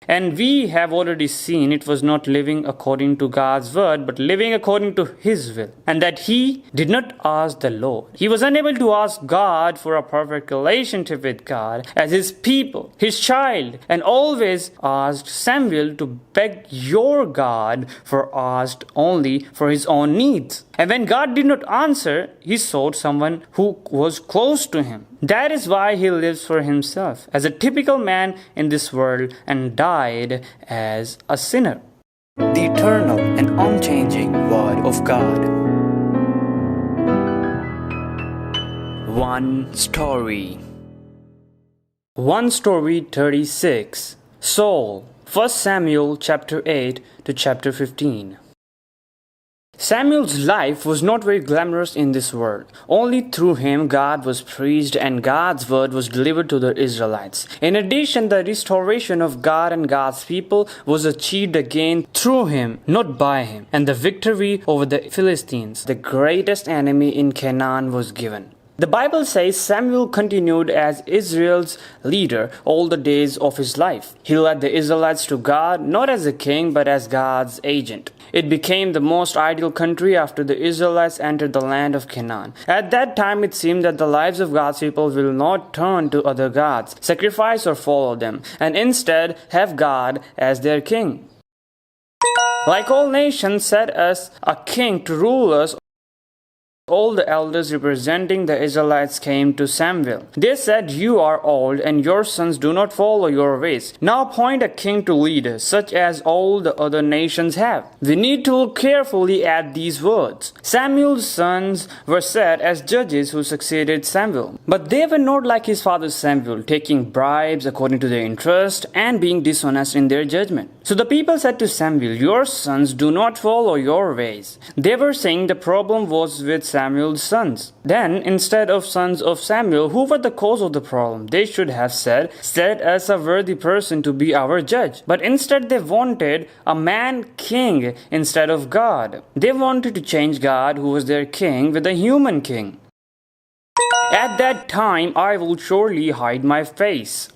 And we have already seen it was not living according to God's word, but living according to His will. And that he did not ask the Lord. He was unable to ask God for a perfect relationship with God as his people, his child, and always asked Samuel to beg your God for asked only for his own needs. And when God did not answer, he sought someone who was close to him. That is why he lives for himself as a typical man in this world and died as a sinner. The eternal and unchanging Word of God. One story. 36. Saul. 1 Samuel chapter 8 to chapter 15. Samuel's life was not very glamorous in this world. Only through him God was preached and God's word was delivered to the Israelites. In addition, the restoration of God and God's people was achieved again through him, not by him. And the victory over the Philistines, the greatest enemy in Canaan, was given. The Bible says Samuel continued as Israel's leader all the days of his life. He led the Israelites to God, not as a king, but as God's agent. It became the most ideal country after the Israelites entered the land of Canaan. At that time, it seemed that the lives of God's people will not turn to other gods, sacrifice or follow them, and instead have God as their king. Like all nations set us a king to rule us, all the elders representing the Israelites came to Samuel. They said, "You are old, and your sons do not follow your ways. Now appoint a king to lead us, such as all the other nations have." We need to look carefully at these words. Samuel's sons were set as judges who succeeded Samuel. But they were not like his father Samuel, taking bribes according to their interest and being dishonest in their judgment. So the people said to Samuel, "Your sons do not follow your ways." They were saying the problem was with Samuel's sons. Then, instead of sons of Samuel, who were the cause of the problem? They should have said, "Set us a worthy person to be our judge." But instead they wanted a man king instead of God. They wanted to change God, who was their king, with a human king. At that time I will surely hide my face.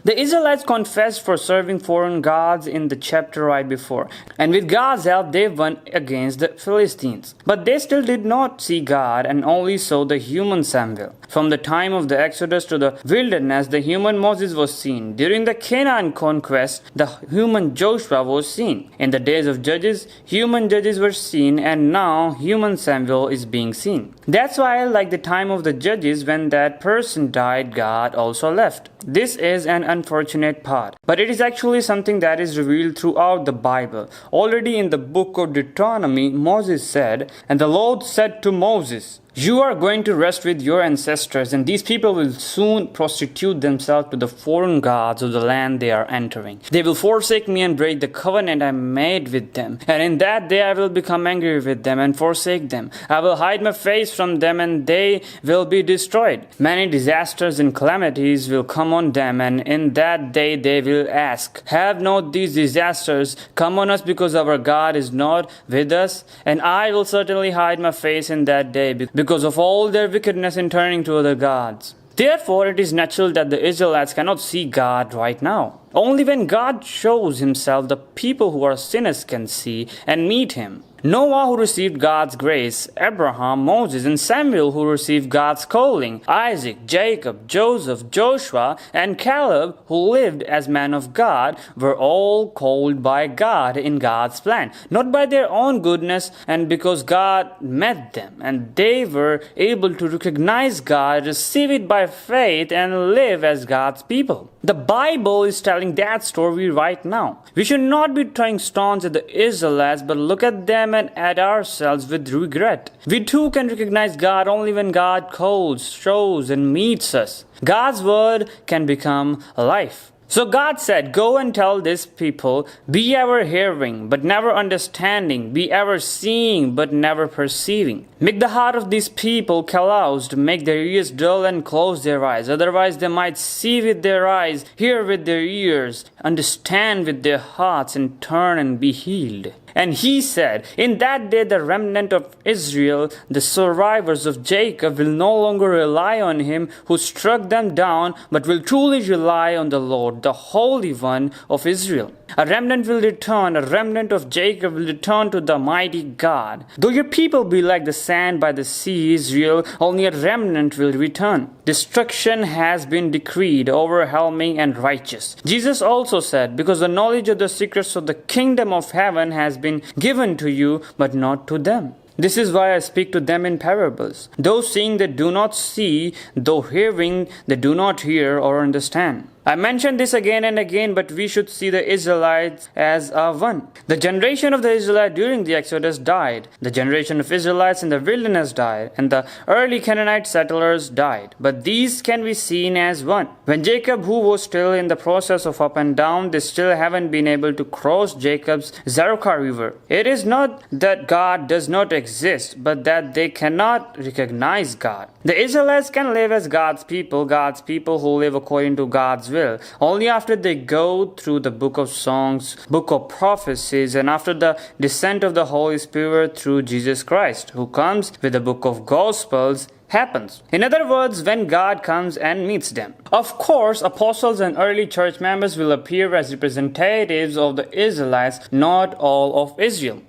The Israelites confessed for serving foreign gods in the chapter right before, and with God's help they won against the Philistines. But they still did not see God and only saw the human Samuel. From the time of the Exodus to the wilderness, the human Moses was seen. During the Canaan conquest, the human Joshua was seen. In the days of Judges, human judges were seen, and now human Samuel is being seen. That's why, like the time of the Judges, when that person died, God also left. This is an unfortunate part, but it is actually something that is revealed throughout the Bible. Already in the book of Deuteronomy, Moses said, "And the Lord said to Moses, you are going to rest with your ancestors, and these people will soon prostitute themselves to the foreign gods of the land they are entering. They will forsake me and break the covenant I made with them. And in that day I will become angry with them and forsake them. I will hide my face from them, and they will be destroyed. Many disasters and calamities will come on them, and in that day they will ask, have not these disasters come on us because our God is not with us? And I will certainly hide my face in that day because of all their wickedness in turning to other gods." Therefore, it is natural that the Israelites cannot see God right now. Only when God shows himself, the people who are sinners can see and meet him. Noah, who received God's grace, Abraham, Moses, and Samuel, who received God's calling, Isaac, Jacob, Joseph, Joshua, and Caleb, who lived as men of God, were all called by God in God's plan, not by their own goodness, and because God met them, and they were able to recognize God, receive it by faith, and live as God's people. The Bible is telling that story right now. We should not be throwing stones at the Israelites, but look at them and at ourselves with regret. We too can recognize God only when God calls, shows, and meets us. God's word can become life. So God said, "Go and tell this people, be ever hearing, but never understanding, be ever seeing, but never perceiving. Make the heart of these people calloused, make their ears dull and close their eyes. Otherwise they might see with their eyes, hear with their ears, understand with their hearts, and turn and be healed." And he said, in that day the remnant of Israel, the survivors of Jacob, will no longer rely on him who struck them down, but will truly rely on the Lord, the Holy One of Israel. A remnant will return, a remnant of Jacob will return to the mighty God. Though your people be like the sand by the sea, Israel, only a remnant will return. Destruction has been decreed, overwhelming and righteous. Jesus also said, because the knowledge of the secrets of the kingdom of heaven has been given to you, but not to them. This is why I speak to them in parables. Though seeing they do not see, though hearing they do not hear or understand. I mention this again and again, but we should see the Israelites as one. The generation of the Israelites during the Exodus died. The generation of Israelites in the wilderness died, and the early Canaanite settlers died. But these can be seen as one. When Jacob, who was still in the process of up and down, they still haven't been able to cross Jacob's Zarokah River. It is not that God does not exist, but that they cannot recognize God. The Israelites can live as God's people who live according to God's will, only after they go through the book of songs, book of prophecies, and after the descent of the Holy Spirit through Jesus Christ, who comes with the book of Gospels, happens. In other words, when God comes and meets them. Of course, apostles and early church members will appear as representatives of the Israelites, not all of Israel.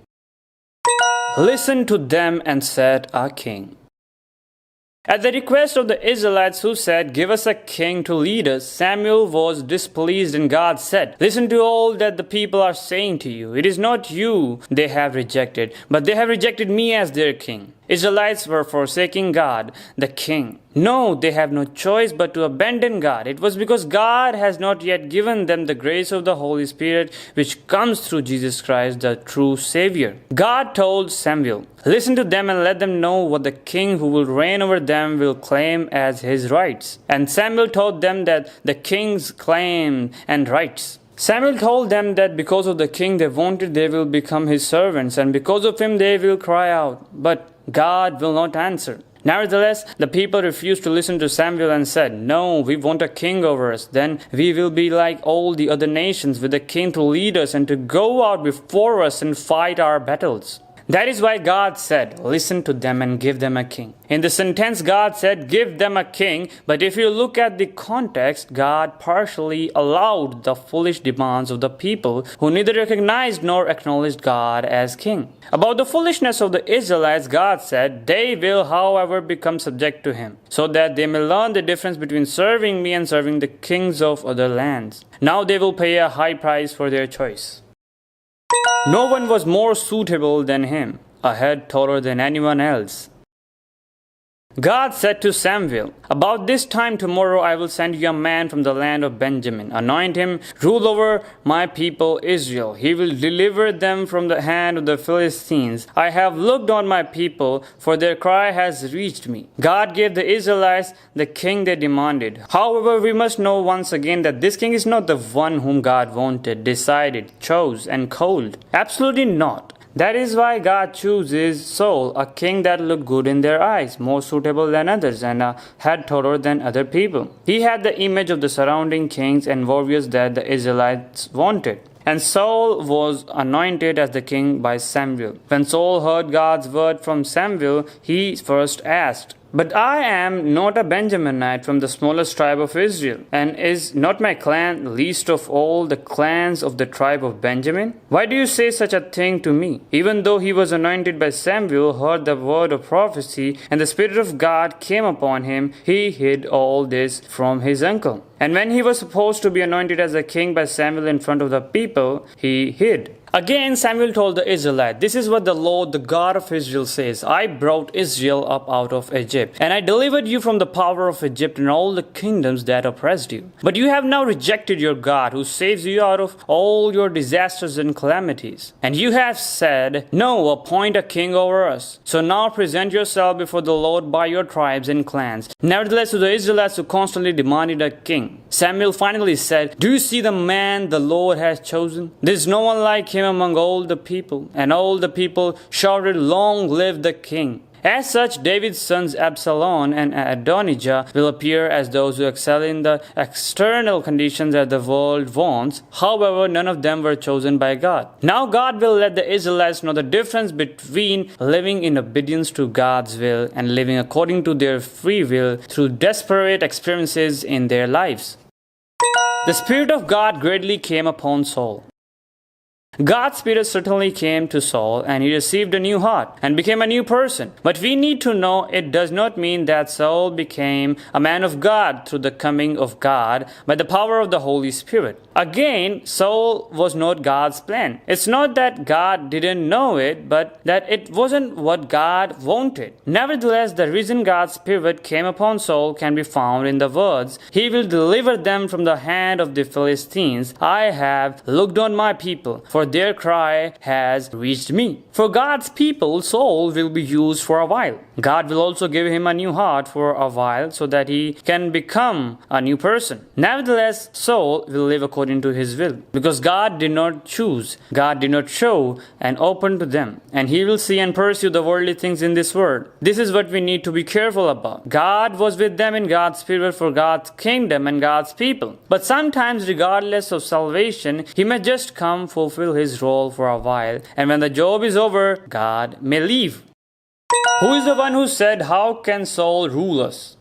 Listen to them and set a king. At the request of the Israelites who said, give us a king to lead us, Samuel was displeased, and God said, listen to all that the people are saying to you. It is not you they have rejected, but they have rejected me as their king. Israelites were forsaking God, the king. No, they have no choice but to abandon God. It was because God has not yet given them the grace of the Holy Spirit, which comes through Jesus Christ, the true Savior. God told Samuel, listen to them and let them know what the king who will reign over them will claim as his rights. And Samuel told them that the king's claim and rights. Samuel told them that because of the king they wanted, they will become his servants, and because of him they will cry out. But God will not answer. Nevertheless, the people refused to listen to Samuel and said, no, we want a king over us. Then we will be like all the other nations, with a king to lead us and to go out before us and fight our battles. That is why God said, listen to them and give them a king. In the sentence, God said, give them a king, but if you look at the context, God partially allowed the foolish demands of the people who neither recognized nor acknowledged God as king. About the foolishness of the Israelites, God said, they will, however, become subject to him, so that they may learn the difference between serving me and serving the kings of other lands. Now they will pay a high price for their choice. No one was more suitable than him, a head taller than anyone else. God said to Samuel, about this time tomorrow I will send you a man from the land of Benjamin. Anoint him, rule over my people Israel. He will deliver them from the hand of the Philistines. I have looked on my people, for their cry has reached me. God gave the Israelites the king they demanded. However, we must know once again that this king is not the one whom God wanted, decided, chose, and called. Absolutely not. That is why God chooses Saul, a king that looked good in their eyes, more suitable than others, and a head taller than other people. He had the image of the surrounding kings and warriors that the Israelites wanted. And Saul was anointed as the king by Samuel. When Saul heard God's word from Samuel, he first asked, but I am not a Benjaminite from the smallest tribe of Israel, and is not my clan least of all the clans of the tribe of Benjamin? Why do you say such a thing to me? Even though he was anointed by Samuel, heard the word of prophecy, and the Spirit of God came upon him, he hid all this from his uncle. And when he was supposed to be anointed as a king by Samuel in front of the people, he hid. Again, Samuel told the Israelites, this is what the Lord, the God of Israel says, I brought Israel up out of Egypt, and I delivered you from the power of Egypt and all the kingdoms that oppressed you. But you have now rejected your God, who saves you out of all your disasters and calamities. And you have said, no, appoint a king over us. So now present yourself before the Lord by your tribes and clans. Nevertheless, to the Israelites who constantly demanded a king, Samuel finally said, do you see the man the Lord has chosen? There is no one like him among all the people. And all the people shouted, long live the king. As such, David's sons Absalom and Adonijah will appear as those who excel in the external conditions that the world wants. However, none of them were chosen by God. Now God will let the Israelites know the difference between living in obedience to God's will and living according to their free will through desperate experiences in their lives. The Spirit of God greatly came upon Saul. God's Spirit certainly came to Saul, and he received a new heart and became a new person. But we need to know it does not mean that Saul became a man of God through the coming of God by the power of the Holy Spirit. Again, Saul was not God's plan. It's not that God didn't know it, but that it wasn't what God wanted. Nevertheless, the reason God's Spirit came upon Saul can be found in the words, "He will deliver them from the hand of the Philistines. I have looked on my people, for their cry has reached me." For God's people, Saul will be used for a while. God will also give him a new heart for a while so that he can become a new person. Nevertheless, Saul will live according to his will, because God did not choose, God did not show and open to them, and he will see and pursue the worldly things in this world. This is what we need to be careful about. God was with them in God's Spirit for God's kingdom and God's people. But sometimes, regardless of salvation, he may just come fulfill his role for a while, and when the job is over, God may leave. Who is the one who said, "How can Saul rule us?"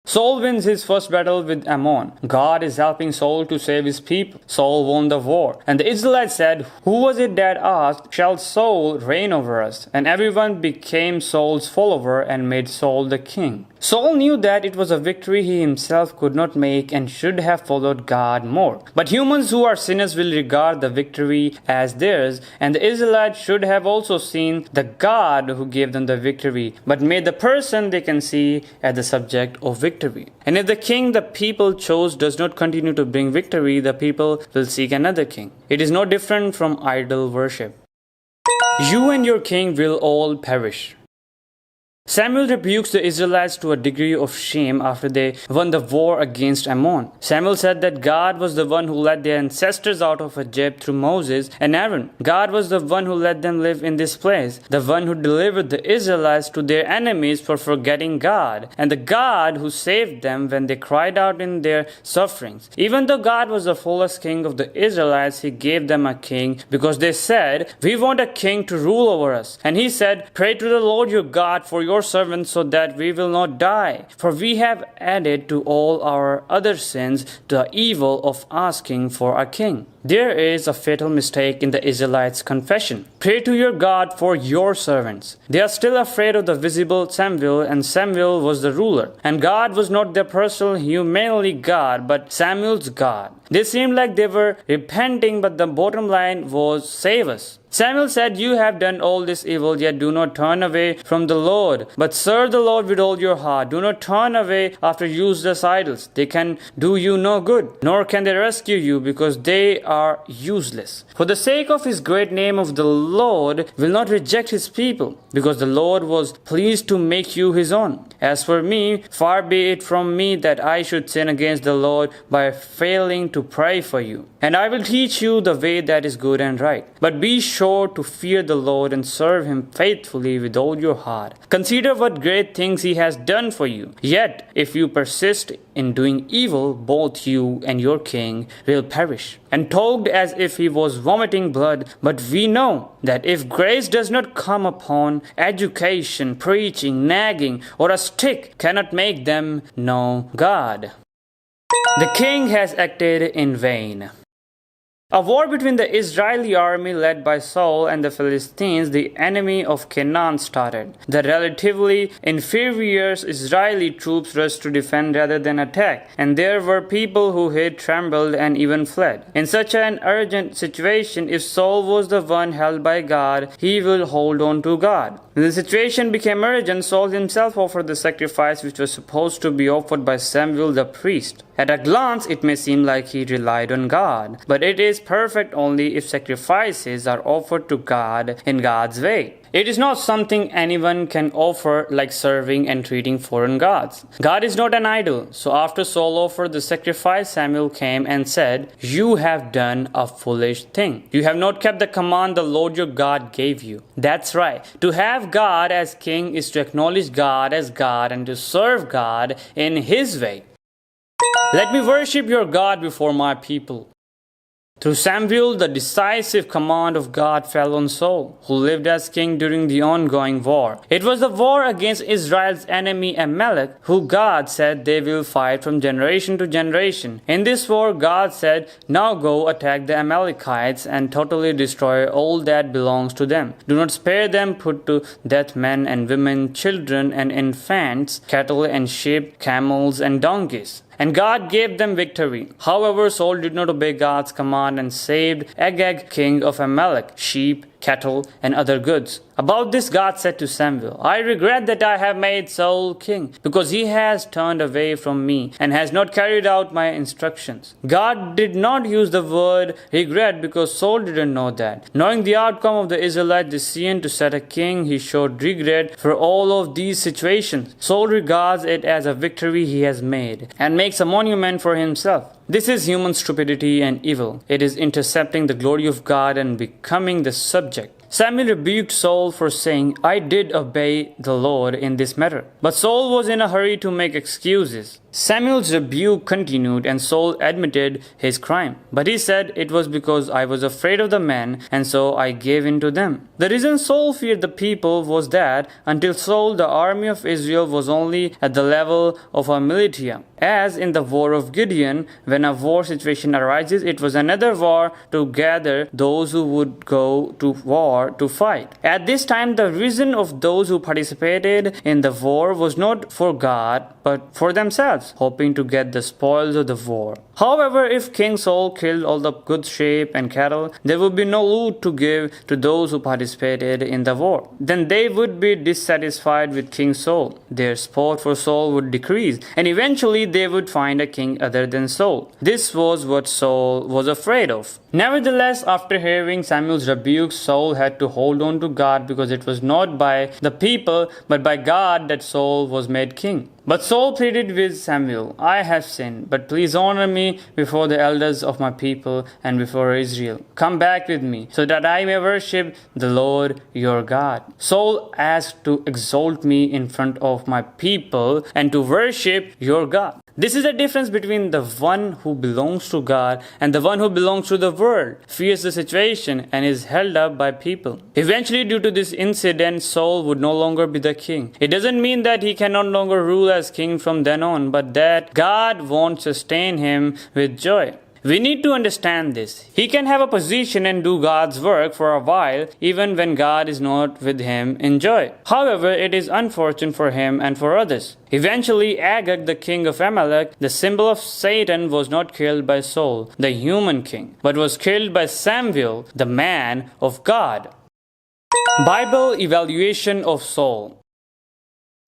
Saul wins his first battle with Ammon. God is helping Saul to save his people. Saul won the war. And the Israelites said, "Who was it that asked, 'Shall Saul reign over us?' And everyone became Saul's follower and made Saul the king." Saul knew that it was a victory he himself could not make and should have followed God more. But humans who are sinners will regard the victory as theirs, and the Israelites should have also seen the God who gave them the victory, but made the person they can see as the subject of victory. And if the king the people chose does not continue to bring victory, the people will seek another king. It is no different from idol worship. You and your king will all perish. Samuel rebukes the Israelites to a degree of shame after they won the war against Ammon. Samuel said that God was the one who led their ancestors out of Egypt through Moses and Aaron. God was the one who let them live in this place, the one who delivered the Israelites to their enemies for forgetting God, and the God who saved them when they cried out in their sufferings. Even though God was the fullest king of the Israelites, he gave them a king because they said, "We want a king to rule over us." And he said, "Pray to the Lord your God for your servants so that we will not die. For we have added to all our other sins the evil of asking for a king." There is a fatal mistake in the Israelites' confession. Pray to your God for your servants. They are still afraid of the visible Samuel, and Samuel was the ruler. And God was not their personal humanly God, but Samuel's God. They seemed like they were repenting, but the bottom line was, "Save us." Samuel said, "You have done all this evil, yet do not turn away from the Lord, but serve the Lord with all your heart. Do not turn away after useless idols. They can do you no good, nor can they rescue you, because they are useless." For the sake of his great name of the Lord will not reject his people, because the Lord was pleased to make you his own. As for me, far be it from me that I should sin against the Lord by failing to pray for you. And I will teach you the way that is good and right. But be sure to fear the Lord and serve him faithfully with all your heart. Consider what great things he has done for you. Yet, if you persist in doing evil, both you and your king will perish. And talked as if he was vomiting blood. But we know that if grace does not come upon education, preaching, nagging, or a stick cannot make them know God. The king has acted in vain. A war between the Israeli army led by Saul and the Philistines, the enemy of Canaan, started. The relatively inferior Israeli troops rushed to defend rather than attack, and there were people who hid, trembled, and even fled. In such an urgent situation, if Saul was the one held by God, he will hold on to God. When the situation became urgent, Saul himself offered the sacrifice which was supposed to be offered by Samuel the priest. At a glance, it may seem like he relied on God, but it is perfect only if sacrifices are offered to God in God's way. It is not something anyone can offer, like serving and treating foreign gods. God is not an idol. So after Saul offered the sacrifice, Samuel came and said, "You have done a foolish thing. You have not kept the command the Lord your God gave you." That's right. To have God as king is to acknowledge God as God and to serve God in His way. Let me worship your God before my people. Through Samuel, the decisive command of God fell on Saul, who lived as king during the ongoing war. It was the war against Israel's enemy Amalek, who God said they will fight from generation to generation. In this war, God said, "Now go attack the Amalekites and totally destroy all that belongs to them. Do not spare them, put to death men and women, children and infants, cattle and sheep, camels and donkeys." And God gave them victory. However, Saul did not obey God's command and saved Agag, king of Amalek, sheep, cattle, and other goods. About this, God said to Samuel, "I regret that I have made Saul king, because he has turned away from me and has not carried out my instructions." God did not use the word regret because Saul didn't know that. Knowing the outcome of the Israelite decision to set a king, he showed regret for all of these situations. Saul regards it as a victory he has made and makes a monument for himself. This is human stupidity and evil. It is intercepting the glory of God and becoming the subject. Samuel rebuked Saul for saying, "I did obey the Lord in this matter." But Saul was in a hurry to make excuses. Samuel's rebuke continued and Saul admitted his crime. But he said, "It was because I was afraid of the men and so I gave in to them." The reason Saul feared the people was that until Saul, the army of Israel was only at the level of a militia. As in the war of Gideon, when a war situation arises, it was another war to gather those who would go to war to fight. At this time, the reason of those who participated in the war was not for God, but for themselves, hoping to get the spoils of the war. However, if King Saul killed all the good sheep and cattle, there would be no loot to give to those who participated in the war. Then they would be dissatisfied with King Saul. Their support for Saul would decrease, and eventually they would find a king other than Saul. This was what Saul was afraid of. Nevertheless, after hearing Samuel's rebuke, Saul had to hold on to God because it was not by the people but by God that Saul was made king. But Saul pleaded with Samuel, "I have sinned, but please honor me before the elders of my people and before Israel. Come back with me, so that I may worship the Lord your God." Saul asked to exalt me in front of my people and to worship your God. This is the difference between the one who belongs to God and the one who belongs to the world, fears the situation, and is held up by people. Eventually, due to this incident, Saul would no longer be the king. It doesn't mean that he can no longer rule as king from then on, but that God won't sustain him with joy. We need to understand this. He can have a position and do God's work for a while, even when God is not with him in joy. However, it is unfortunate for him and for others. Eventually, Agag, the king of Amalek, the symbol of Satan, was not killed by Saul, the human king, but was killed by Samuel, the man of God. Bible evaluation of Saul.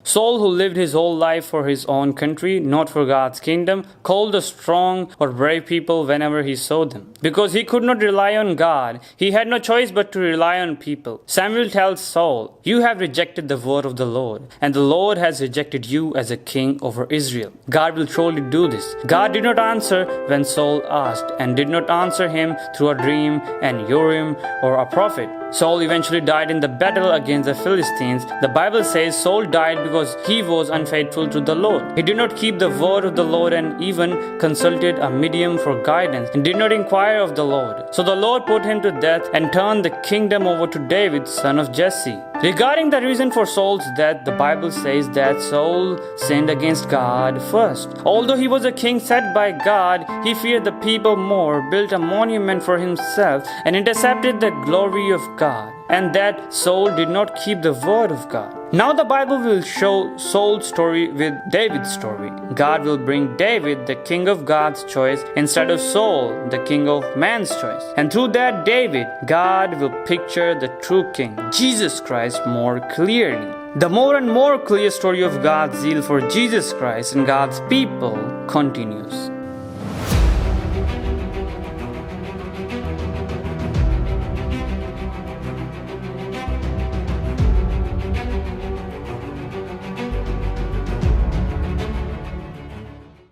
Saul, who lived his whole life for his own country, not for God's kingdom, called the strong or brave people whenever he saw them. Because he could not rely on God, he had no choice but to rely on people. Samuel tells Saul, "You have rejected the word of the Lord, and the Lord has rejected you as a king over Israel." God will surely do this. God did not answer when Saul asked, and did not answer him through a dream, an Urim, or a prophet. Saul eventually died in the battle against the Philistines. The Bible says Saul died because he was unfaithful to the Lord. He did not keep the word of the Lord and even consulted a medium for guidance and did not inquire of the Lord. So the Lord put him to death and turned the kingdom over to David, son of Jesse. Regarding the reason for Saul's death, the Bible says that Saul sinned against God first. Although he was a king set by God, he feared the people more, built a monument for himself, and intercepted the glory of God. And that Saul did not keep the word of God. Now the Bible will show Saul's story with David's story. God will bring David, the king of God's choice, instead of Saul, the king of man's choice. And through that David, God will picture the true king, Jesus Christ, more clearly. The more and more clear story of God's zeal for Jesus Christ and God's people continues.